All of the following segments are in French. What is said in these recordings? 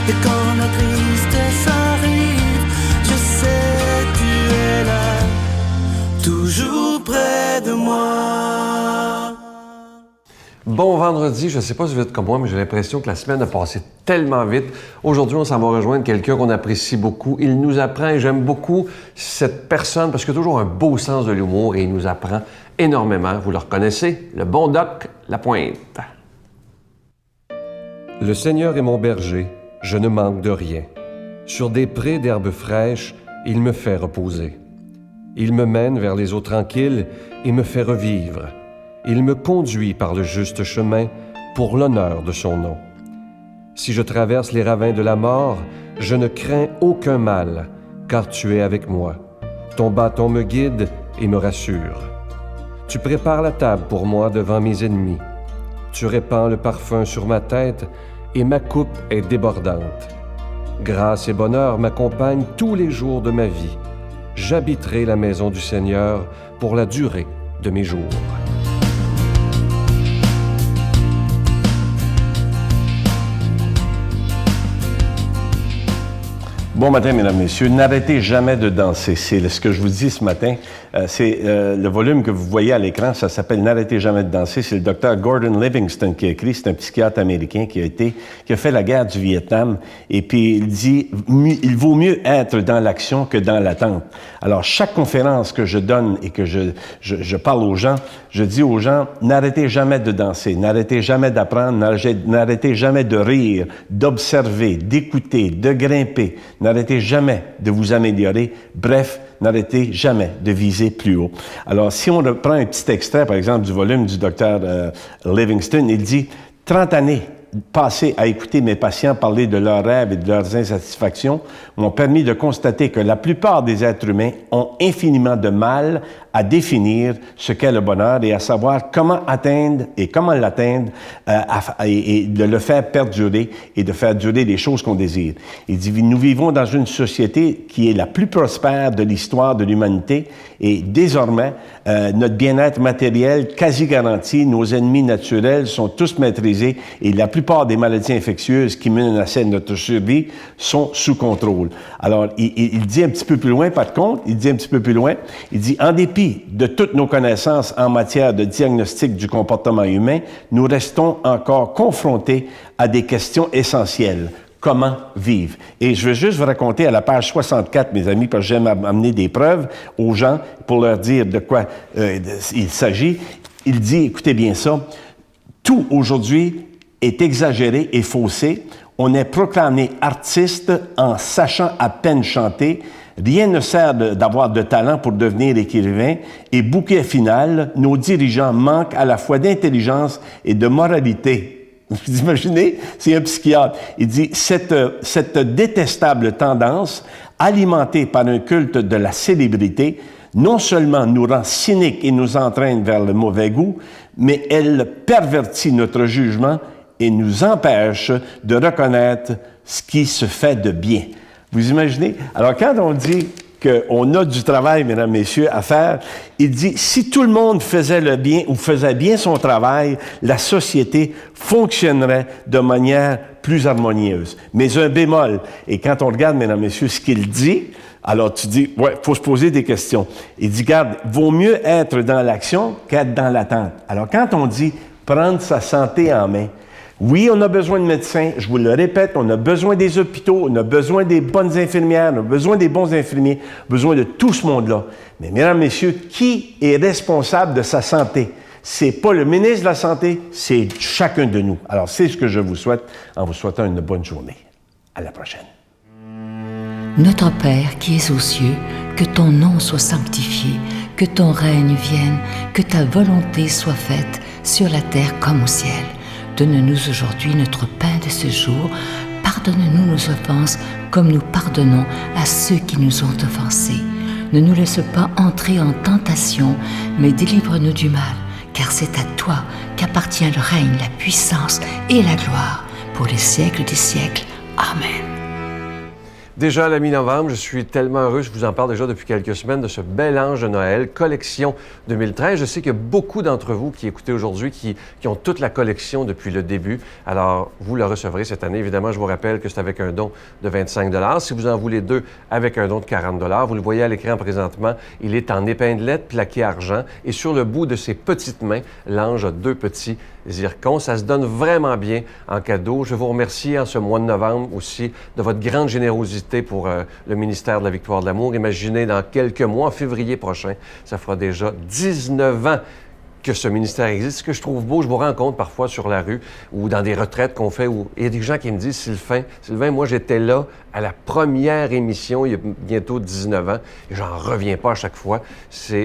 Et quand la tristesse arrive, je sais tu es là, toujours près de moi. Bon vendredi, je ne sais pas si vous êtes comme moi, mais j'ai l'impression que la semaine a passé tellement vite. Aujourd'hui, on s'en va rejoindre quelqu'un qu'on apprécie beaucoup. Il nous apprend, et j'aime beaucoup cette personne parce qu'il a toujours un beau sens de l'humour et il nous apprend énormément. Vous le reconnaissez, le bon Doc Lapointe. Le Seigneur est mon berger, je ne manque de rien. Sur des prés d'herbes fraîches, il me fait reposer. Il me mène vers les eaux tranquilles et me fait revivre. Il me conduit par le juste chemin pour l'honneur de son nom. Si je traverse les ravins de la mort, je ne crains aucun mal, car tu es avec moi. Ton bâton me guide et me rassure. Tu prépares la table pour moi devant mes ennemis. Tu répands le parfum sur ma tête et ma coupe est débordante. Grâce et bonheur m'accompagnent tous les jours de ma vie. J'habiterai la maison du Seigneur pour la durée de mes jours. Bon matin, mesdames, messieurs. N'arrêtez jamais de danser. C'est ce que je vous dis ce matin. C'est le volume que vous voyez à l'écran. Ça s'appelle « N'arrêtez jamais de danser ». C'est le docteur Gordon Livingston qui a écrit. C'est un psychiatre américain qui a fait la guerre du Vietnam. Et puis, il dit « Il vaut mieux être dans l'action que dans l'attente ». Alors, chaque conférence que je donne et que je parle aux gens, je dis aux gens « N'arrêtez jamais de danser. N'arrêtez jamais d'apprendre. N'arrêtez jamais de rire, d'observer, d'écouter, de grimper. N'arrêtez jamais de vous améliorer. Bref, n'arrêtez jamais de viser plus haut. » Alors, si on reprend un petit extrait, par exemple, du volume du docteur Livingston, il dit « 30 années passées à écouter mes patients parler de leurs rêves et de leurs insatisfactions m'ont permis de constater que la plupart des êtres humains ont infiniment de mal à définir ce qu'est le bonheur et à savoir comment atteindre et comment l'atteindre et de le faire perdurer et de faire durer les choses qu'on désire. Il dit, nous vivons dans une société qui est la plus prospère de l'histoire de l'humanité et désormais, notre bien-être matériel quasi garanti, nos ennemis naturels sont tous maîtrisés et la plupart des maladies infectieuses qui menaçaient notre survie sont sous contrôle. Alors, il dit un petit peu plus loin, par contre, il dit, en dépit de toutes nos connaissances en matière de diagnostic du comportement humain, nous restons encore confrontés à des questions essentielles. Comment vivre? Et je vais juste vous raconter à la page 64, mes amis, parce que j'aime amener des preuves aux gens pour leur dire de quoi il s'agit. Il dit, écoutez bien ça, tout aujourd'hui est exagéré et faussé. On est proclamé artiste en sachant à peine chanter. Rien ne sert d'avoir de talent pour devenir écrivain et bouquet final, nos dirigeants manquent à la fois d'intelligence et de moralité. Vous imaginez? C'est un psychiatre. Il dit, cette détestable tendance, alimentée par un culte de la célébrité, non seulement nous rend cyniques et nous entraîne vers le mauvais goût, mais elle pervertit notre jugement et nous empêche de reconnaître ce qui se fait de bien. Vous imaginez? Alors, quand on dit qu'on a du travail, mesdames, messieurs, à faire, il dit, si tout le monde faisait le bien ou faisait bien son travail, la société fonctionnerait de manière plus harmonieuse. Mais un bémol, et quand on regarde, mesdames, messieurs, ce qu'il dit, alors tu dis, ouais, faut se poser des questions. Il dit, regarde, vaut mieux être dans l'action qu'être dans l'attente. Alors, quand on dit prendre sa santé en main, oui, on a besoin de médecins, je vous le répète, on a besoin des hôpitaux, on a besoin des bonnes infirmières, on a besoin des bons infirmiers, besoin de tout ce monde-là. Mais mesdames, messieurs, qui est responsable de sa santé? C'est pas le ministre de la Santé, c'est chacun de nous. Alors, c'est ce que je vous souhaite en vous souhaitant une bonne journée. À la prochaine. Notre Père qui es aux cieux, que ton nom soit sanctifié, que ton règne vienne, que ta volonté soit faite sur la terre comme au ciel. Donne-nous aujourd'hui notre pain de ce jour. Pardonne-nous nos offenses comme nous pardonnons à ceux qui nous ont offensés. Ne nous laisse pas entrer en tentation, mais délivre-nous du mal, car c'est à toi qu'appartient le règne, la puissance et la gloire pour les siècles des siècles. Amen. Déjà à la mi-novembre, je suis tellement heureux, je vous en parle déjà depuis quelques semaines, de ce bel ange de Noël, collection 2013. Je sais qu'il y a beaucoup d'entre vous qui écoutez aujourd'hui, qui ont toute la collection depuis le début. Alors, vous le recevrez cette année. Évidemment, je vous rappelle que c'est avec un don de 25 $. Si vous en voulez deux, avec un don de 40 $. Vous le voyez à l'écran présentement, il est en épinglette plaqué argent. Et sur le bout de ses petites mains, l'ange a deux petits zircons. Ça se donne vraiment bien en cadeau. Je vous remercie en ce mois de novembre aussi de votre grande générosité pour le ministère de la Victoire de l'Amour. Imaginez, dans quelques mois, en février prochain, ça fera déjà 19 ans que ce ministère existe. Ce que je trouve beau, je vous rencontre parfois sur la rue ou dans des retraites qu'on fait où il y a des gens qui me disent « Sylvain, moi j'étais là à la première émission il y a bientôt 19 ans et j'en reviens pas à chaque fois. »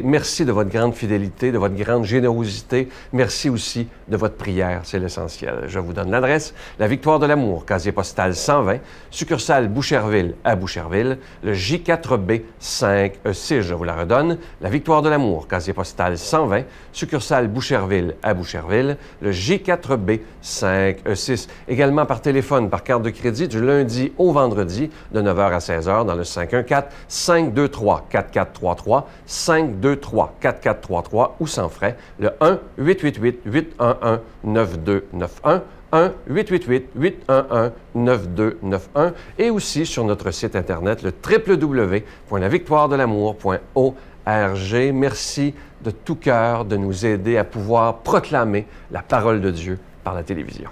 Merci de votre grande fidélité, de votre grande générosité. Merci aussi de votre prière, c'est l'essentiel. Je vous donne l'adresse, la Victoire de l'Amour, casier postal 120, succursale Boucherville à Boucherville, le J4B 5E6, je vous la redonne, la Victoire de l'Amour, casier postal 120, succursale Boucherville à Boucherville, le G4B 5E6. Également par téléphone, par carte de crédit, du lundi au vendredi, de 9h à 16h, dans le 514-523-4433, 523-4433 ou sans frais, le 1-888-811-9291, 1-888-811-9291 et aussi sur notre site Internet, le www.lavictoiredelamour.org. Merci de tout cœur de nous aider à pouvoir proclamer la parole de Dieu par la télévision.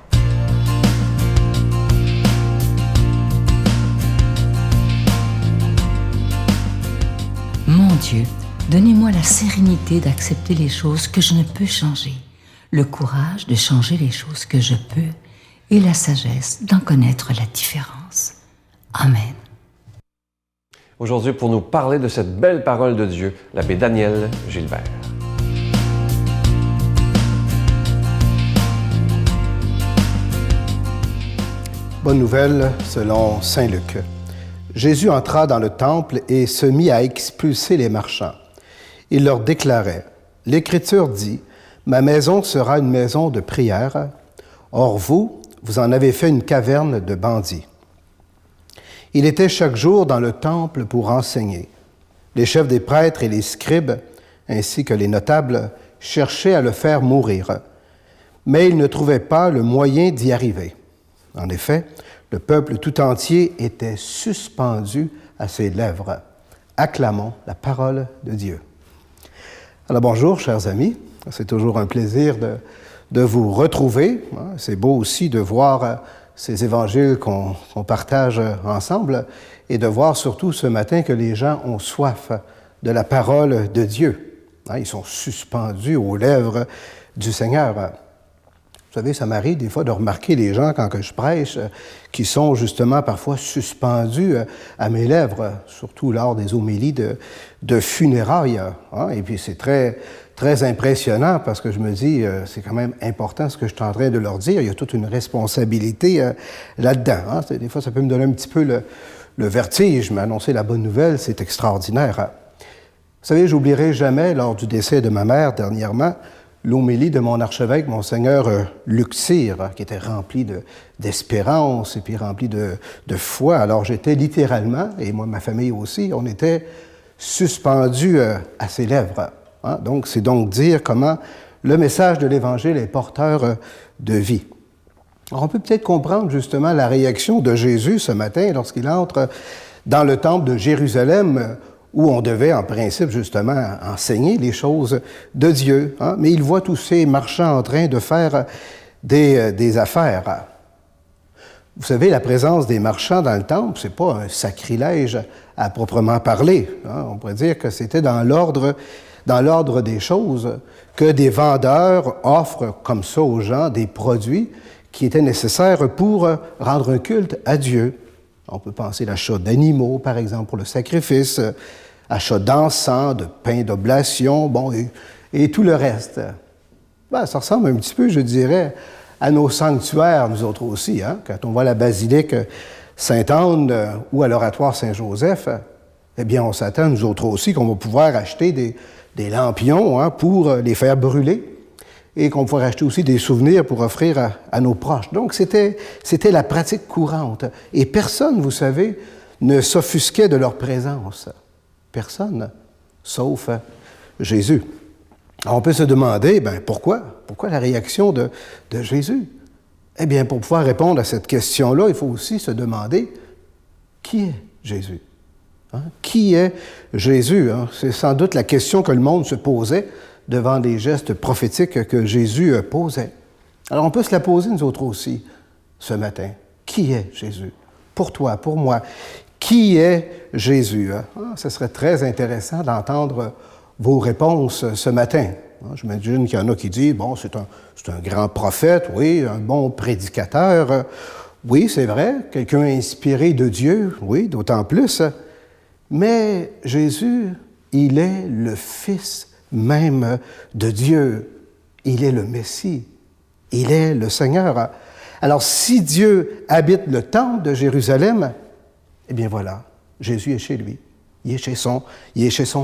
Mon Dieu, donnez-moi la sérénité d'accepter les choses que je ne peux changer, le courage de changer les choses que je peux et la sagesse d'en connaître la différence. Amen. Aujourd'hui, pour nous parler de cette belle parole de Dieu, l'abbé Daniel Gilbert. Bonne nouvelle selon saint Luc. Jésus entra dans le temple et se mit à expulser les marchands. Il leur déclarait, « L'Écriture dit, « Ma maison sera une maison de prière. Or vous, vous en avez fait une caverne de bandits. » Il était chaque jour dans le temple pour enseigner. Les chefs des prêtres et les scribes, ainsi que les notables, cherchaient à le faire mourir. Mais ils ne trouvaient pas le moyen d'y arriver. En effet, le peuple tout entier était suspendu à ses lèvres. Acclamons la parole de Dieu. Alors bonjour, chers amis. C'est toujours un plaisir de vous retrouver. C'est beau aussi de voir ces évangiles qu'on partage ensemble et de voir surtout ce matin que les gens ont soif de la parole de Dieu. Ils sont suspendus aux lèvres du Seigneur. Vous savez, ça m'arrive des fois de remarquer les gens quand que je prêche qui sont justement parfois suspendus à mes lèvres, surtout lors des homélies de funérailles. Et puis c'est très, très impressionnant parce que je me dis, c'est quand même important ce que je suis en train de leur dire. Il y a toute une responsabilité là-dedans. Des fois, ça peut me donner un petit peu le vertige, mais annoncer la bonne nouvelle, c'est extraordinaire. Vous savez, j'oublierai jamais, lors du décès de ma mère dernièrement, l'homélie de mon archevêque, Monseigneur Luc Cyr, qui était rempli d'espérance et puis rempli de foi. Alors j'étais littéralement, et moi, ma famille aussi, on était suspendus à ses lèvres. Donc c'est donc dire comment le message de l'Évangile est porteur de vie. Alors, on peut peut-être comprendre justement la réaction de Jésus ce matin lorsqu'il entre dans le temple de Jérusalem, où on devait, en principe, justement, enseigner les choses de Dieu. Mais il voit tous ces marchands en train de faire des affaires. Vous savez, la présence des marchands dans le temple, c'est pas un sacrilège à proprement parler. On pourrait dire que c'était dans l'ordre des choses que des vendeurs offrent comme ça aux gens des produits qui étaient nécessaires pour rendre un culte à Dieu. On peut penser à l'achat d'animaux, par exemple, pour le sacrifice, achat d'encens, de pain d'oblation, et tout le reste. Ça ressemble un petit peu, je dirais, à nos sanctuaires, nous autres aussi. Quand on va à la basilique Sainte-Anne ou à l'oratoire Saint-Joseph, eh bien, on s'attend, nous autres aussi, qu'on va pouvoir acheter des lampions pour les faire brûler et qu'on va pouvoir acheter aussi des souvenirs pour offrir à nos proches. Donc, c'était la pratique courante. Et personne, vous savez, ne s'offusquait de leur présence. Personne, sauf Jésus. Alors on peut se demander, pourquoi? Pourquoi la réaction de Jésus? Eh bien, pour pouvoir répondre à cette question-là, il faut aussi se demander, qui est Jésus? Qui est Jésus? C'est sans doute la question que le monde se posait devant les gestes prophétiques que Jésus posait. Alors on peut se la poser nous autres aussi ce matin. Qui est Jésus? Pour toi, pour moi. Qui est Jésus? Ce serait très intéressant d'entendre vos réponses ce matin. J'imagine qu'il y en a qui disent, bon, c'est un grand prophète, oui, un bon prédicateur. Oui, c'est vrai, quelqu'un inspiré de Dieu, oui, d'autant plus. Mais Jésus, il est le Fils même de Dieu. Il est le Messie. Il est le Seigneur. Alors, si Dieu habite le temple de Jérusalem, eh bien voilà, Jésus est chez lui. Il est chez son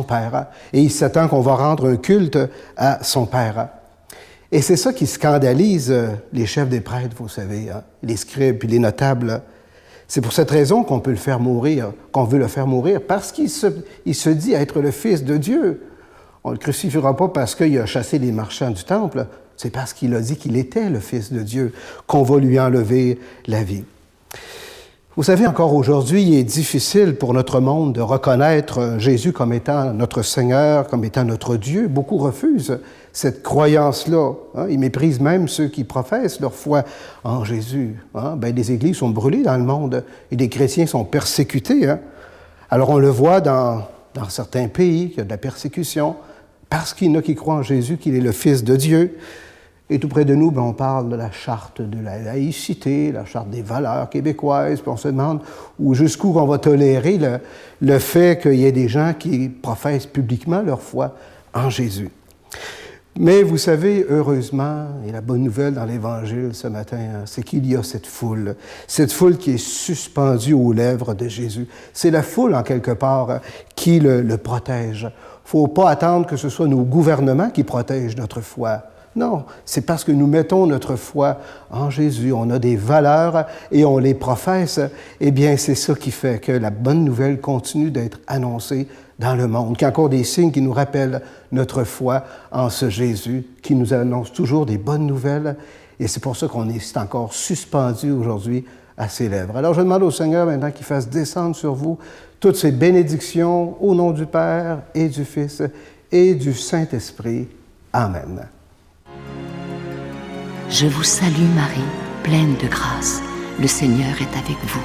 Père. Et il s'attend qu'on va rendre un culte à son Père. Et c'est ça qui scandalise les chefs des prêtres, vous savez, les scribes et les notables. C'est pour cette raison qu'on peut le faire mourir, qu'on veut le faire mourir, parce qu'il se dit être le Fils de Dieu. On ne le crucifiera pas parce qu'il a chassé les marchands du temple, c'est parce qu'il a dit qu'il était le Fils de Dieu qu'on va lui enlever la vie. Vous savez, encore aujourd'hui, il est difficile pour notre monde de reconnaître Jésus comme étant notre Seigneur, comme étant notre Dieu. Beaucoup refusent cette croyance-là. Ils méprisent même ceux qui professent leur foi en Jésus. Des églises sont brûlées dans le monde et des chrétiens sont persécutés. Alors on le voit dans certains pays qu'il y a de la persécution parce qu'il y en a qui croient en Jésus, qu'il est le Fils de Dieu. Et tout près de nous, on parle de la charte de la laïcité, la charte des valeurs québécoises, puis on se demande jusqu'où on va tolérer le fait qu'il y ait des gens qui professent publiquement leur foi en Jésus. Mais vous savez, heureusement, et la bonne nouvelle dans l'Évangile ce matin, c'est qu'il y a cette foule qui est suspendue aux lèvres de Jésus. C'est la foule, en quelque part, qui le protège. Il ne faut pas attendre que ce soit nos gouvernements qui protègent notre foi. Non, c'est parce que nous mettons notre foi en Jésus, on a des valeurs et on les professe, eh bien c'est ça qui fait que la bonne nouvelle continue d'être annoncée dans le monde, qu'il y a encore des signes qui nous rappellent notre foi en ce Jésus, qui nous annonce toujours des bonnes nouvelles, et c'est pour ça qu'on est encore suspendu aujourd'hui à ses lèvres. Alors je demande au Seigneur maintenant qu'il fasse descendre sur vous toutes ces bénédictions au nom du Père et du Fils et du Saint-Esprit. Amen. Je vous salue Marie, pleine de grâce. Le Seigneur est avec vous.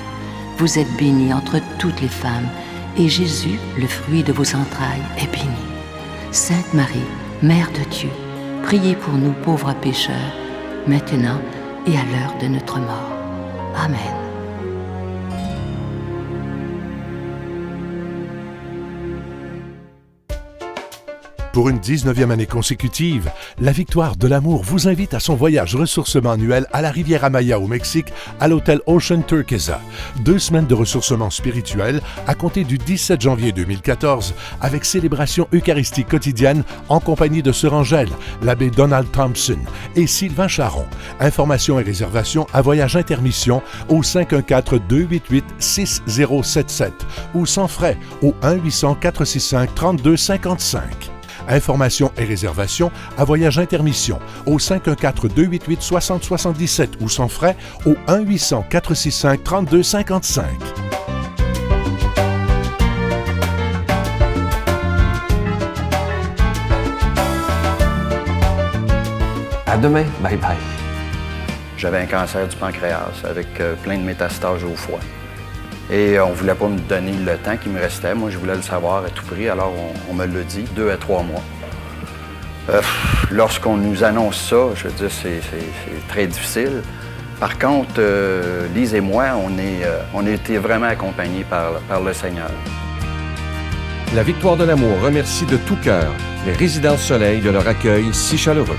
Vous êtes bénie entre toutes les femmes, et Jésus, le fruit de vos entrailles, est béni. Sainte Marie, Mère de Dieu, priez pour nous pauvres pécheurs, maintenant et à l'heure de notre mort. Amen. Pour une 19e année consécutive, la Victoire de l'Amour vous invite à son voyage ressourcement annuel à la Riviera Maya au Mexique, à l'hôtel Ocean Turquesa. 2 semaines de ressourcement spirituel à compter du 17 janvier 2014 avec célébration eucharistique quotidienne en compagnie de Sœur Angèle, l'abbé Donald Thompson et Sylvain Charon. Informations et réservations à Voyage Intermission au 514-288-6077 ou sans frais au 1-800-465-3255. Informations et réservations à Voyage Intermission au 514-288-6077 ou sans frais au 1-800-465-3255. À demain. Bye bye. J'avais un cancer du pancréas avec plein de métastases au foie. Et on ne voulait pas me donner le temps qui me restait. Moi, je voulais le savoir à tout prix, alors on me l'a dit, 2 à 3 mois. Lorsqu'on nous annonce ça, je veux dire, c'est très difficile. Par contre, Lise et moi, on a été vraiment accompagnés par le Seigneur. La Victoire de l'Amour remercie de tout cœur les Résidences Soleil de leur accueil si chaleureux.